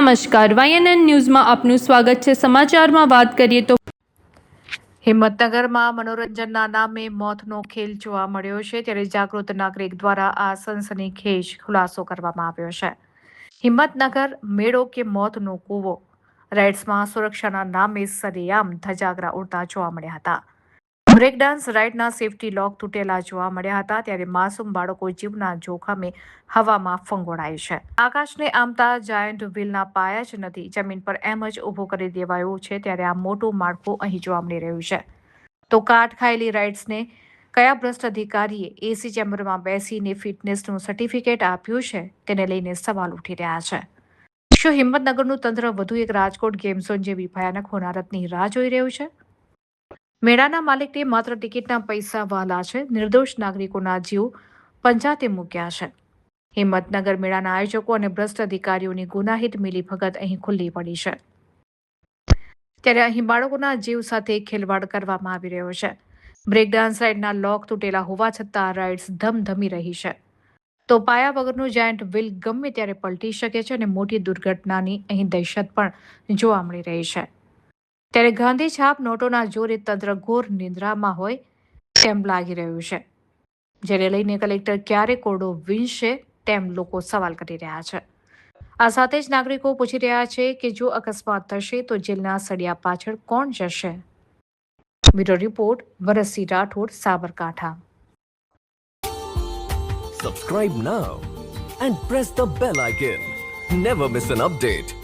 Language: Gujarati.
નમસ્કાર, YNN ન્યૂઝમાં આપનું સ્વાગત છે। સમાચારમાં વાત કરીએ તો હિંમતનગરમાં મનોરંજનના નામે મોતનો ખેલ જોવા મળ્યો છે, ત્યારે જાગૃત નાગરિક દ્વારા આ સનસનીખેજ ખુલાસો કરવામાં આવ્યો છે। હિંમતનગર મેળો કે મોતનો કૂવો, રાઇડ્સમાં સુરક્ષાના નામે સરેઆમ ધજાગરા ઉડતા જોવા મળ્યા હતા। બ્રેક ડાન્સ રાઇડના સેફટી લોક તૂટેલા જોવા મળ્યા હતા, ત્યારે માસૂમ બાળકો જીવના જોખમે હવામાં ફંગોળાય છે। આકાશને આમતા જાયન્ટ વ્હીલના પાયા જ નથી, જમીન પર એમ જ ઊભો કરી દેવાયું છે, ત્યારે આ મોટું માળખું અહીં જોવા મળી રહ્યું છે। તો કાટ ખાયેલી રાઇડ્સને કયા ભ્રષ્ટ અધિકારીએ એસી ચેમ્બરમાં બેસીને ફિટનેસનું સર્ટિફિકેટ આપ્યું છે, તેને લઈને સવાલ ઉઠી રહ્યા છે। શું હિંમતનગરનું તંત્ર વધુ એક રાજકોટ ગેમ ઝોન જેવી ભયાનક હોનારતની રાહ જોઈ રહ્યું છે? મેળાના માલિકને માત્ર ટિકિટના પૈસા વહાલા છે, નિર્દોષ નાગરિકોના જીવ પંજાતે મૂક્યા છે। હિંમતનગર મેળાના આયોજકો અને ભ્રષ્ટ અધિકારીઓની ગુનાહિત મિલીભગત અહીં ખુલ્લી પડી છે, ત્યારે અહીં બાળકોના જીવ સાથે ખેલવાડ કરવામાં આવી રહ્યો છે। બ્રેક ડાન્સ રાઇડના લોક તૂટેલા હોવા છતાં રાઇડ્સ ધમધમી રહી છે, તો પાયા વગરનું જાયન્ટ વ્હીલ ગમે ત્યારે પલટી શકે છે અને મોટી દુર્ઘટનાની અહીં દહેશત પણ જોવા મળી રહી છે। ત્યારે ગાંધી છાપ નોટોના જોરે તંત્ર ઘોર નિંદ્રામાં હોય તેમ લાગી રહ્યું છે, જેને લઈને કલેક્ટર ક્યારે કોરડો વીંચશે તેમ લોકો સવાલ કરી રહ્યા છે। આ સાથે જ નાગરિકો પૂછી રહ્યા છે કે જો અકસ્માત થશે તો જેલના સળિયા પાછળ કોણ જશે? બ્યુરો રિપોર્ટ, વરસી Rathod, Sabarkantha. Subscribe now and press the bell icon. Never miss an update.